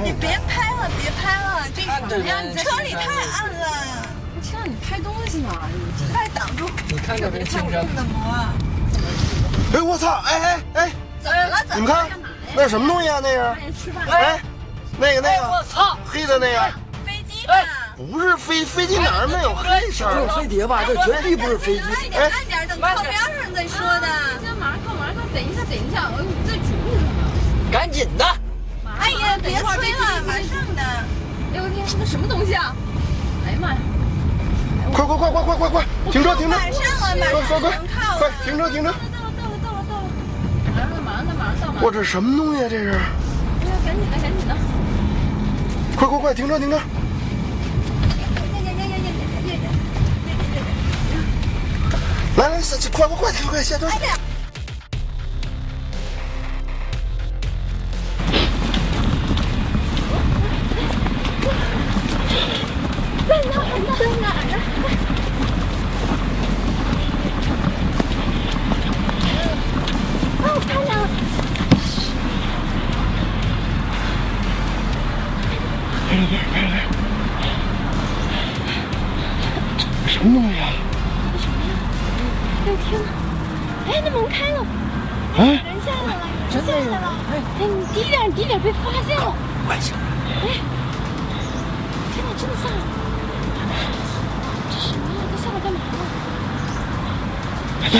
你别拍了，别拍了，这车里太暗了。车让你拍东西呢，你快挡住！你看着这青山的膜。哎，我操！哎，怎么了？你们看，那是什么东西啊？那是？吃饭。哎，那个，我操，黑的那个。飞机吧？不是飞机哪儿没有黑色？就是飞碟吧？这绝对不是飞机。慢点，等靠边上再说的。马上靠，等一下，我在煮呢。赶紧的！哎呀，别催了，马上的。哎呦我天，那什么东西啊？哎呀妈呀！快！停车！马上了，快！停车！到了！马上到！我这什么东西啊？这是？哎呀，赶紧的！快！停车！来，快下车！在哪儿啊？哦，我看到了。快！什么东西啊？哎天哪！哎，那门开了。哎，人下来了！哎，你低点，被发现了。快些！哎，天哪，真的下来了！这什么呀？他下来干嘛了？哎，